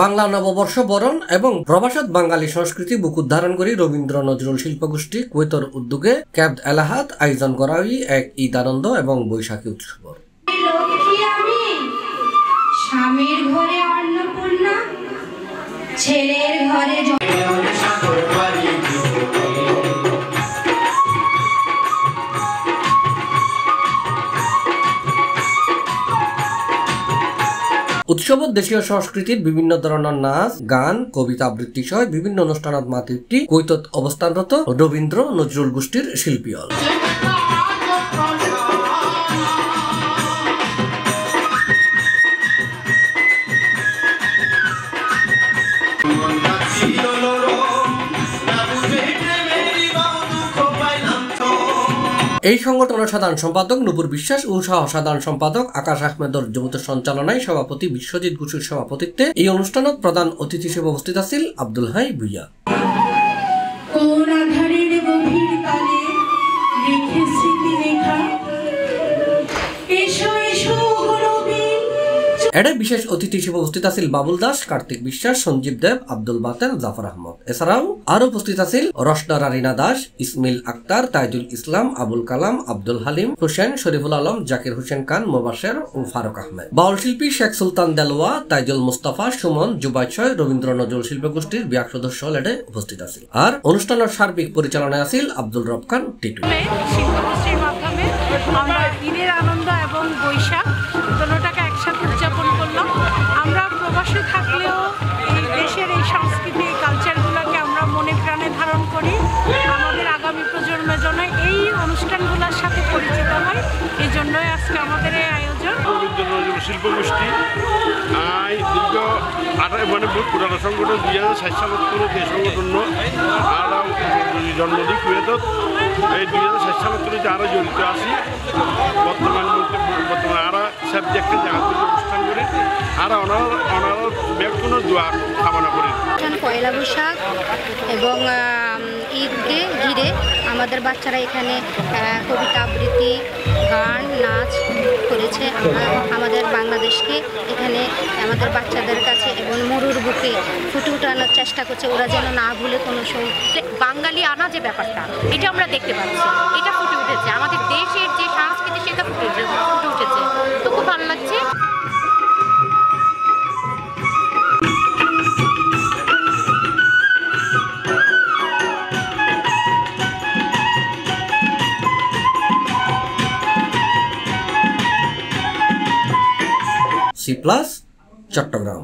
বাংলা নববর্ষ বরণ এবং প্রবাসত বাঙালি সংস্কৃতি বুক উদ্ধারণ করে রবীন্দ্র নজরুল শিল্পগোষ্ঠী কুয়েতর উদ্যোগে ক্যাবড এলাহাত আয়োজন করা হয় এক ঈদ আনন্দ এবং বৈশাখী উৎসব। স্বামীর ঘরে অন্নপূর্ণা, ছেলের ঘরে উৎসবত দেশীয় সংস্কৃতির বিভিন্ন ধরনের নাচ, গান, কবিতা আবৃত্তি সহ বিভিন্ন অনুষ্ঠানত মাতৃত্বী কুয়েতত অবস্থানরত রবীন্দ্র নজরুল গোষ্ঠীর শিল্পী হল। এই সংগঠনের সাধারণ সম্পাদক নূপুর বিশ্বাস ও সহ সাধারণ সম্পাদক আকাশ আহমেদর যৌথ সঞ্চালনায় সভাপতি বিশ্বজিৎ ঘোষের সভাপতিত্বে এই অনুষ্ঠানত প্রধান অতিথি হিসেবে উপস্থিত আছেন আব্দুল হাই ভুইয়া। এডে বিশেষ অতিথি হিসেবে উপস্থিত আছেন বাবুল দাস, কার্তিক বিশ্বাস, সঞ্জীব দেব, আব্দুল বাতেন, জাফর আহমদ। এছাড়াও আরো উপস্থিত আছেন রশনা রারিনা দাস, ইসমিল আক্তার, তাইজুল ইসলাম, আবুল কালাম, আব্দুল হালিম হোসেন, শরীফুল আলম, জাকির হোসেন খান, মোবাশের ও ফারুক আহমেদ। বাউল শিল্পী শেখ সুলতান দেলোয়া, তাইজুল মুস্তাফা, সুমন, জুবাইর ছয়, রবীন্দ্র নজরুল শিল্পগোষ্ঠীর বিয়াক সদস্য এডে উপস্থিত আছেন। আর অনুষ্ঠানের সার্বিক পরিচালনায় আছেন আব্দুল রব খান টিটু। শিল্পগোষ্ঠীর মাধ্যমে আমরা ঈদের আনন্দ এবং বৈশাখ দুটোটাকে একসাথে উদযাপন করলাম। আমরা প্রবাসে থাকলেও এই দেশের এই সংস্কৃতি, এই কালচারগুলোকে আমরা মনে প্রাণে ধারণ করি। আমাদের আগামী প্রজন্মের জন্য এই অনুষ্ঠানগুলোর সাথে পরিচিত হয়, এই জন্যই আজকে আমাদের এই আয়োজন। রবীন্দ্র নজরুল শিল্পগোষ্ঠী দীর্ঘ পুরানো সংগঠন 2006 সালত কোনো এই সংগঠন জন্মদিন কুয়েতত এই 2006 সালত আরও জড়িত আছি। বর্তমানে আরো সাবজেক্টের জায়গাগুলো অনুষ্ঠান করে আর অনার কোনো দোয়া কামনা করি। পয়লা বৈশাখ এবং ঈদকে ঘিরে আমাদের বাচ্চারা এখানে কবিতা আবৃত্তি, গান, নাচ করেছে। আমরা আমাদের বাংলাদেশকে এখানে আমাদের বাচ্চাদের কাছে এবং মরুর বুকে ফুটে উঠানোর চেষ্টা করছে, ওরা যেন না ভুলে কোনো বাঙালি আনা যে ব্যাপারটা এটা আমরা দেখতে পাচ্ছি, এটা ফুটে উঠেছে। আমাদের দেশের যে সংস্কৃতি সেটা ফুটে উঠেছে, তো খুব ভালো লাগছে। C+, চট্টগ্রাম।